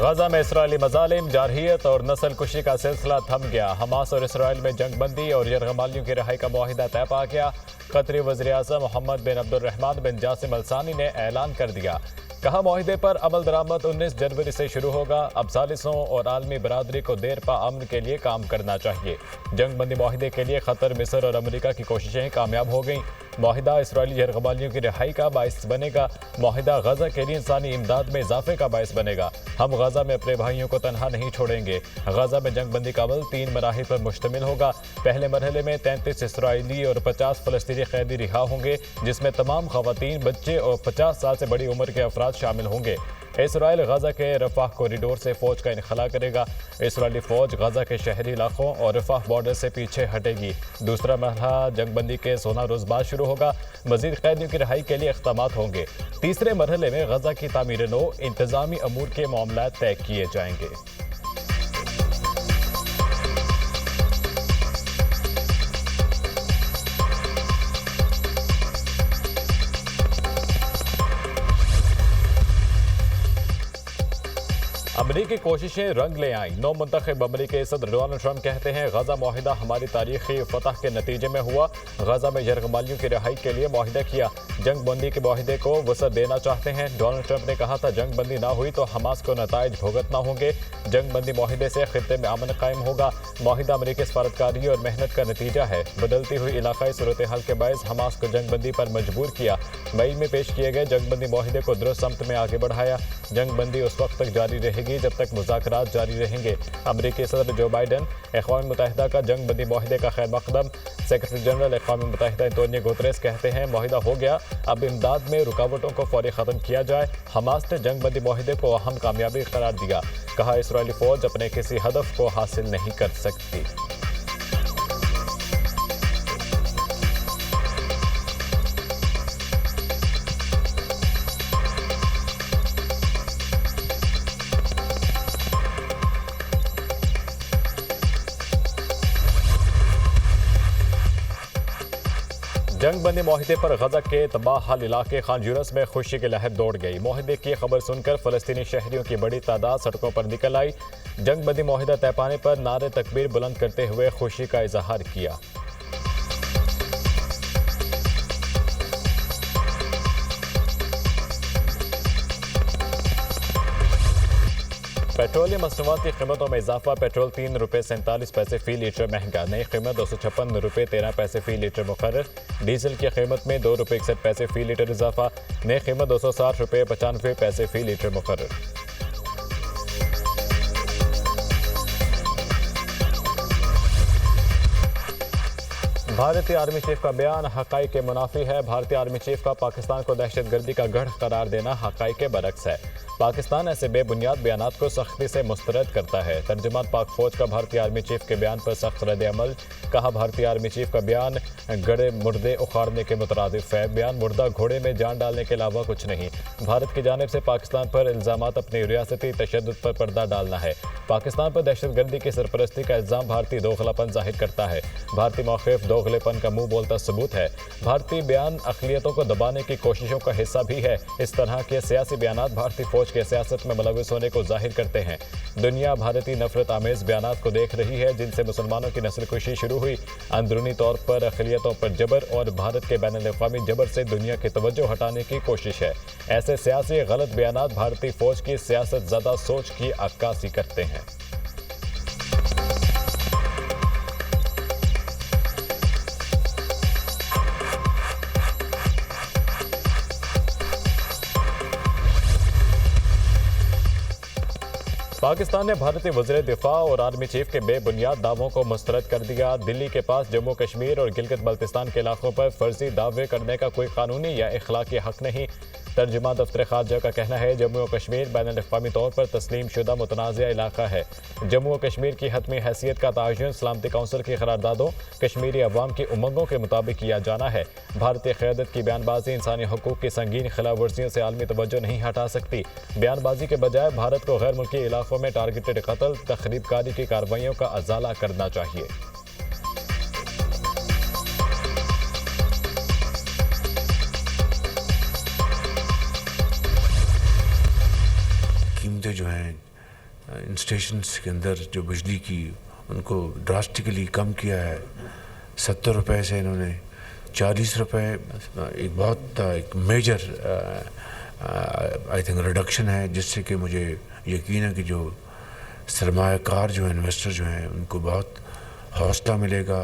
गजा में इसराइली मजालिम, जारहियत और नस्ल कुशी का सिलसिला थम गया। हमास और इसराइल में जंग बंदी और यरगमालियों की रिहाई का मुआहिदा तय पा गया। कतरी वज़ीर आज़म मोहम्मद बिन अब्दुर्रहमान बिन जासिम अल सानी ने ऐलान कर दिया। कहा, मुआहिदे पर अमल दरामद 19 जनवरी से शुरू होगा। अब सालिसों और आलमी बरादरी को देर पा अमन के लिए काम करना चाहिए। जंग बंदी मुआहिदे के लिए कतर, मिस्र और अमरीका की कोशिशें कामयाब हो गईं। मुआहिदा इसराइली यरगमालियों की रिहाई का बायस बनेगा। मुआहिदा गजा के लिए इंसानी इमदाद में इजाफे का बायस बनेगा। हम गजा में अपने भाइयों को तनहा नहीं छोड़ेंगे। गजा में जंग बंदी का अमल 3 मराहिल पर मुश्तमिल होगा। पहले मरहले में 33 इसराइली और 50 फलस्तीनी कैदी रिहा होंगे, जिसमें तमाम खवातीन, बच्चे और 50 साल से बड़ी उम्र के अफराद शामिल होंगे। इसराइल गजा के रफाह कॉरिडोर से फौज का इनखला करेगा। इसराइली फौज गजा के शहरी इलाकों और रफाह बॉर्डर से पीछे हटेगी। दूसरा मरहला जंगबंदी के 16 रोज बाद शुरू होगा। मजीद कैदियों की रिहाई के लिए इक़दामात होंगे। तीसरे मरहले में गजा की तामीर नो, इंतजामी अमूर के मामला तय किए जाएंगे। अमरीकी कोशिशें रंग ले आईं। नौ मुंतखब अमरीकी सदर डोनाल्ड ट्रंप कहते हैं, गजा मुआहिदा हमारी तारीखी फतह के नतीजे में हुआ। गजा में यरगमालियों की रिहाई के लिए मुआहिदा किया। जंग बंदी के मुआहिदे को वसअत देना चाहते हैं। डोनाल्ड ट्रंप ने कहा था, जंग बंदी ना हुई तो हमास को नताइज भुगतना होंगे। जंग बंदी मुआहिदे से खित्ते में अमन कायम होगा। मुआहिदा अमरीकी सफारतकारी और मेहनत का नतीजा है। बदलती हुई इलाकाई सूरत हाल के बायस हमास को जंग बंदी पर मजबूर किया। मई में पेश किए गए जंग बंदी मुआहिदे को दुरुस्त समत में आगे बढ़ाया। जंग बंदी उस वक्त तक जारी रहेगी जब तक मुज़ाकरात जारी रहेंगे। अमरीकी सदर जो बाइडन अक़वाम मुत्तहिदा का जंग बंदी मुआहिदे का खैर मकदम। सेक्रेटरी जनरल अक़वाम मुत्तहिदा एंटोनियो गुतरेस कहते हैं, मुआहिदा हो गया, अब इमदाद में रुकावटों को फौरी ख़त्म किया जाए। हमास ने जंग बंदी मुआहिदे को अहम कामयाबी करार दिया। कहा, इसराइली फ़ौज अपने किसी हदफ को हासिल नहीं कर सकती। जंग बंदी मुआहिदे पर गजा के तबाह हाल इलाके खान यूनिस में खुशी की लहर दौड़ गई। मुआहिदे की खबर सुनकर फलस्तीनी शहरियों की बड़ी तादाद सड़कों पर निकल आई। जंग बंदी मुआहिदा तय पाने पर नारे तकबीर बुलंद करते हुए खुशी का इजहार किया। पेट्रोलियम मसनूआत की कीमतों में इजाफा। पेट्रोल 3 रुपये 47 पैसे फी लीटर महंगा। नई कीमत 256 रुपये 13 पैसे फी लीटर मुकर्रर। डीजल की कीमत में 2 रुपये 61 पैसे फी लीटर इजाफा। नई कीमत 260 रुपये 95 पैसे फी लीटर मुकर्रर। भारतीय आर्मी चीफ का बयान हक़ाइक़ के मुनाफी है। भारतीय आर्मी चीफ का पाकिस्तान को दहशतगर्दी का गढ़ करार देना हक़ाइक़ के बरक्स है। पाकिस्तान ऐसे बेबुनियाद बयानात को सख्ती से मुस्तरद करता है। तर्जुमान पाक फौज का भारतीय आर्मी चीफ के बयान पर सख्त रद्द अमल। कहा, भारतीय आर्मी चीफ का बयान गड़े मुर्दे उखाड़ने के मुतरादिफ है। बयान मुर्दा घोड़े में जान डालने के अलावा कुछ नहीं। भारत की जानिब से पाकिस्तान पर इल्ज़ामात अपनी रियासती तशद्दुद पर पर्दा डालना है। पाकिस्तान पर दहशतगर्दी की सरपरस्ती का इल्ज़ाम भारतीय दोगलापन जाहिर करता है। भारतीय मौक़िफ़ दोगलेपन का मुँह बोलता सबूत है। भारतीय बयान अक़लियतों को दबाने की कोशिशों का हिस्सा भी है। इस तरह के सियासी बयानात भारतीय फौज के सियासत में मुलविस होने को जाहिर करते हैं। दुनिया भारतीय नफरत आमेज बयानात को देख रही है, जिनसे मुसलमानों की नस्लकुशी शुरू हुई। अंदरूनी तौर पर अक़लियतों पर जबर और भारत के बैनुल-अक़वामी जबर से दुनिया की तवज्जो हटाने की कोशिश है। ऐसे सियासी गलत बयानात भारतीय फौज की सियासत ज़दा सोच की अक्कासी करते हैं। पाकिस्तान ने भारतीय वज़ीर दिफा और आर्मी चीफ के बेबुनियाद दावों को मुस्तरद कर दिया। दिल्ली के पास जम्मू कश्मीर और गिलगित बल्तिस्तान के इलाकों पर फर्जी दावे करने का कोई कानूनी या इखलाकी हक नहीं। तर्जुमा दफ्तर खारजा का कहना है, जम्मू और कश्मीर बैनुल-अक़वामी तौर पर तस्लीम शुदा मुतनाज़िया इलाका है। जम्मू और कश्मीर की हतमी हैसियत का तयन सलामती कौंसिल की करारदादों कश्मीरी अवाम की उमंगों के मुताबिक किया जाना है। भारतीय क़यादत की बयानबाजी इंसानी हकूक़ की संगीन खिलाफ वर्जियों से आलमी तवज्जो नहीं हटा सकती। बयानबाजी के बजाय भारत को गैर मुल्की इलाकों में टारगेटेड कत्ल तखरीबकारी की कार्रवाइयों का अजाला करना चाहिए। कीमतें जो हैं इन स्टेशंस के अंदर जो बिजली की उनको ड्रास्टिकली कम किया है। 70 रुपये से इन्होंने 40 रुपये, एक बहुत एक मेजर आई थिंक रिडक्शन है, जिससे कि मुझे यकीन है कि जो सरमायाकार जो इन्वेस्टर जो हैं उनको बहुत हौसला मिलेगा।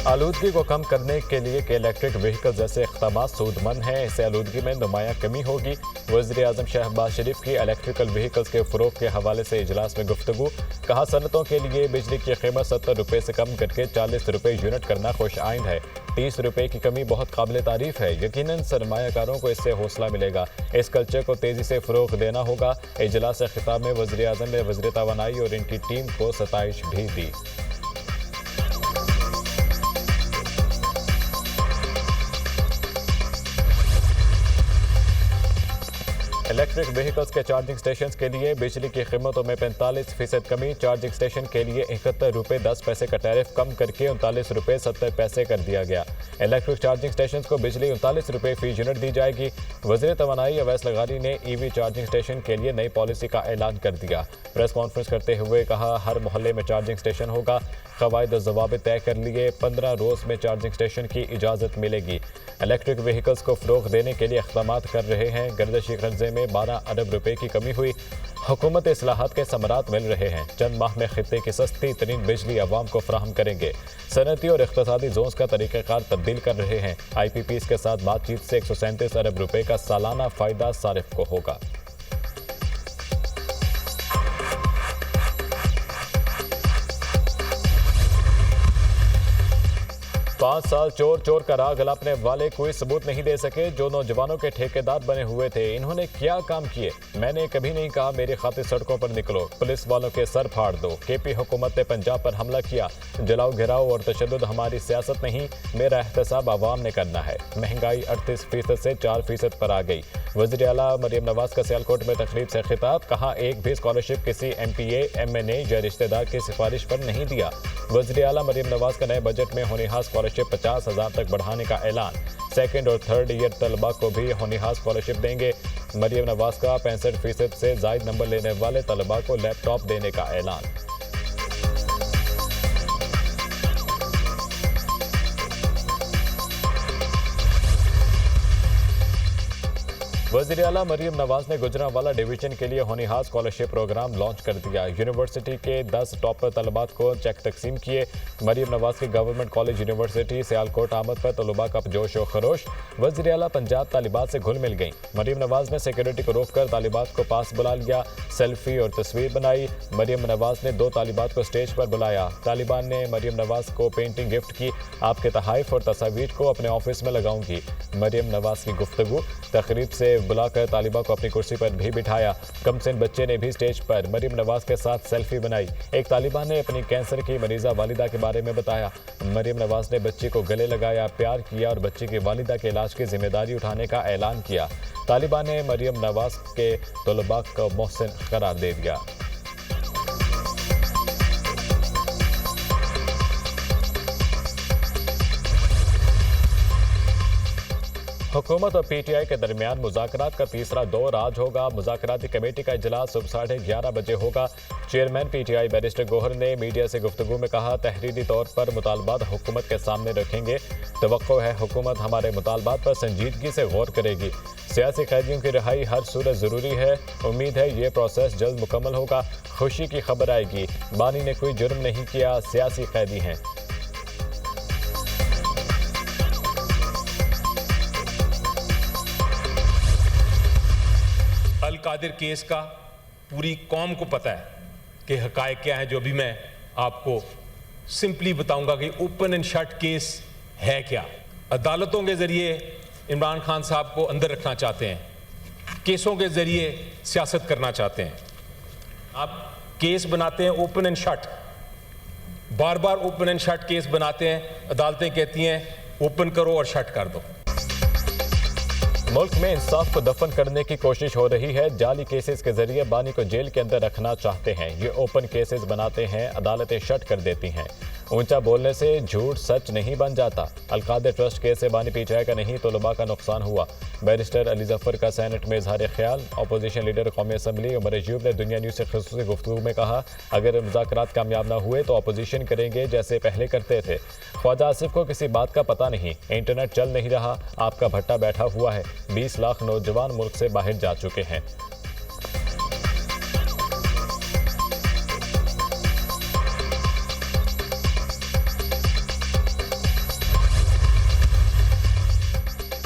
आलूदगी को कम करने के लिए कि इलेक्ट्रिक व्हीकल जैसे इक़दाम सूदमंद हैं, इससे आलूदगी में नुमायां कमी होगी। वज़ीर आज़म शहबाज शरीफ की इलेक्ट्रिकल व्हीकल्स के फ़रोग़ के हवाले से इजलास में गुफ्तगू। कहा, सनतों के लिए बिजली की कीमत 70 रुपये से कम करके 40 रुपये यूनिट करना खुश आइंद है। 30 रुपये की कमी बहुत काबिल तारीफ़ है। यकीनन सरमायाकारों को इससे हौसला मिलेगा। इस कल्चर को तेज़ी से फ़रोग़ देना होगा। इजलास से खिताब में वज़ीर आज़म ने वज़ीर तवानाई और इनकी टीम को सताइश भी दी। इलेक्ट्रिक व्हीकल्स के चार्जिंग स्टेशन के लिए बिजली की कीमतों में 45% कमी। चार्जिंग स्टेशन के लिए 71 रुपये 10 पैसे का टैरिफ कम करके 39 रुपये 70 पैसे कर दिया गया। इलेक्ट्रिक चार्जिंग स्टेशन को बिजली 39 रुपये फी यूनिट दी जाएगी। वज़ीर तवानाई अवैस लगारी ने ईवी चार्जिंग स्टेशन के लिए नई पॉलिसी का ऐलान कर दिया। प्रेस कॉन्फ्रेंस करते हुए कहा, हर मोहल्ले में चार्जिंग स्टेशन होगा। क़वायद और ज़वाबित तय कर लिए। 15 रोज़ में चार्जिंग स्टेशन की इजाज़त मिलेगी। इलेक्ट्रिक व्हीकल्स को फ़रोग़ देने के लिए इक़दामात कर रहे हैं। गर्दिशी कर्जे में 12 अरब रुपए की कमी हुई। हुकूमत इस्लाहात के समरात मिल रहे हैं। चंद माह में खित्ते की सस्ती तरीन बिजली अवाम को फराहम करेंगे। सनती और इक़्तिसादी जोन्स का तरीक़ाकार तब्दील कर रहे हैं। IPPs के साथ बातचीत से 137 अरब रुपए का सालाना फ़ायदा सारिफ को होगा। 5 साल चोर चोर का राग अलापने वाले कोई सबूत नहीं दे सके जो नौजवानों के ठेकेदार बने हुए थे। इन्होंने क्या काम किए? मैंने कभी नहीं कहा मेरी खातिर सड़कों पर निकलो, पुलिस वालों के सर फाड़ दो। KP हुकूमत ने पंजाब पर हमला किया। जलाओ घिराओ और तशद्दुद हमारी सियासत नहीं, मेरा एहतसाब आवाम ने करना है। महंगाई 38% से 4% पर आ गई। वज़ीर आला मरियम नवाज का सियालकोट में तकरीब से खिताब। कहा, एक भी स्कॉलरशिप किसी MPA, MNA या रिश्तेदार की सिफारिश पर नहीं दिया। वज़ीर आला मरियम नवाज का नए बजट में होनहार स्कॉलरशिप 50,000 तक बढ़ाने का ऐलान। सेकंड और थर्ड ईयर तलबा को भी होनहार स्कॉलरशिप देंगे। मरियम नवाज का 65% से ज़ायद नंबर लेने वाले तलबा को लैपटॉप देने का ऐलान। वज़ीर आला मरियम नवाज ने गुजरांवाला डिवीजन के लिए होनहार स्कॉलरशिप प्रोग्राम लॉन्च कर दिया। यूनिवर्सिटी के 10 टॉपर तलबात को चेक तकसीम किए। मरियम नवाज के गवर्नमेंट कॉलेज यूनिवर्सिटी सियालकोट आमद पर तलबा का जोश व खरोश। वज़ीर आला पंजाब तालिबात से घुल मिल गई। मरियम नवाज ने सिक्योरिटी को रोक कर तालिबात को पास बुला लिया। सेल्फी और तस्वीर बनाई। मरियम नवाज ने 2 तालिबात को स्टेज पर बुलाया। तालिबान ने मरियम नवाज को पेंटिंग गिफ्ट की। आपके तहाइफ और तस्वीर को अपने ऑफिस में लगाऊंगी। मरियम नवाज की गुफ्तगू। तकरीब से बुलाकर तालिबा को अपनी कुर्सी पर भी बिठाया। कमसिन बच्चे ने भी स्टेज पर मरियम नवाज के साथ सेल्फी बनाई। एक तालिबा ने अपनी कैंसर की मरीजा वालिदा के बारे में बताया। मरियम नवाज ने बच्ची को गले लगाया, प्यार किया और बच्ची की वालिदा के इलाज की जिम्मेदारी उठाने का ऐलान किया। तालिबा ने मरियम नवाज के तलबा को मोहसिन करार दे दिया। हुकूमत और PTI के दरमियान मुज़ाकरात का तीसरा दौर आज होगा। मुज़ाकराती कमेटी का इजलास सुबह 11:30 बजे होगा। चेयरमैन PTI बैरिस्टर गोहर ने मीडिया से गुफ्तगू में कहा, तहरीरी तौर पर मुतालबात हुकूमत के सामने रखेंगे। तवक्को है हुकूमत हमारे मुतालबात पर संजीदगी से गौर करेगी। सियासी कैदियों की रिहाई हर सूरत ज़रूरी है। उम्मीद है ये प्रोसेस जल्द मुकम्मल होगा। खुशी की खबर आएगी। बानी ने कोई जुर्म नहीं किया, सियासी कैदी हैं। अल कादिर केस का पूरी कौम को पता है कि हकायक क्या है। जो भी मैं आपको सिंपली बताऊंगा कि ओपन एंड शट केस है क्या। अदालतों के ज़रिए इमरान खान साहब को अंदर रखना चाहते हैं, केसों के ज़रिए सियासत करना चाहते हैं। आप केस बनाते हैं open and shut, bar bar open and shut case बनाते हैं। अदालतें कहती हैं ओपन करो और शट कर दो। मुल्क में इंसाफ को दफन करने की कोशिश हो रही है। जाली केसेस के जरिए बानी को जेल के अंदर रखना चाहते हैं। ये ओपन केसेस बनाते हैं, अदालतें शट कर देती हैं। ऊंचा बोलने से झूठ सच नहीं बन जाता। अलकादर ट्रस्ट केस से बानी पीटीआई का नहीं तलबा का नुकसान हुआ। बैरिस्टर अली जफर का सेनेट में इजहार ख्याल। अपोजिशन लीडर कौमी असम्बली उमर अयूब ने दुनिया न्यूज़ से खुसूसी गुफ्तगू में कहा, अगर मुज़ाकरात कामयाब न हुए तो अपोजिशन करेंगे जैसे पहले करते थे। ख्वाजा आसिफ को किसी बात का पता नहीं, इंटरनेट चल नहीं रहा, आपका भट्टा बैठा हुआ है। 20 लाख नौजवान मुल्क से बाहर जा चुके हैं।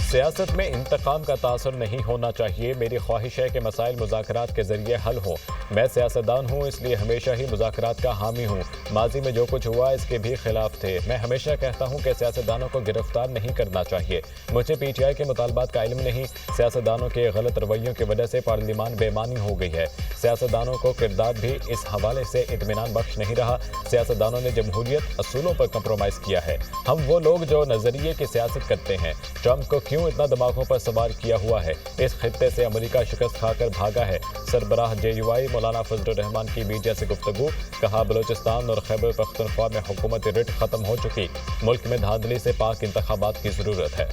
सियासत में इंतकाम का तासुर नहीं होना चाहिए। मेरी ख्वाहिश है कि मसाइल मुज़ाकरात के जरिए हल हो। मैं सियासतदान हूँ, इसलिए हमेशा ही मुज़ाकरात का हामी हूँ। माजी में जो कुछ हुआ इसके भी खिलाफ थे। मैं हमेशा कहता हूँ कि सियासतदानों को गिरफ्तार नहीं करना चाहिए। मुझे पीटीआई के मुतालबात का इल्म नहीं। सियासतदानों के गलत रवैयों की वजह से पार्लिमान बेमानी हो गई है। सियासतदानों को किरदार भी इस हवाले से इत्मीनान बख्श नहीं रहा। सियासतदानों ने जमहूरियत असूलों पर कंप्रोमाइज़ किया है। हम वो लोग जो नज़रिए की सियासत करते हैं। ट्रंप को क्यों इतना दिमागों पर सवार किया हुआ है? इस खित्ते से अमेरिका शिकस्त खाकर भागा है। सरबराह JUI मौलाना फजलुर रहमान की मीडिया से गुफ्तगू। कहा, बलूचिस्तान और खैबर पख्तूनख्वा में हुकूमती रिट खत्म हो चुकी। मुल्क में धांधली से पाक इंतखाबात की जरूरत है।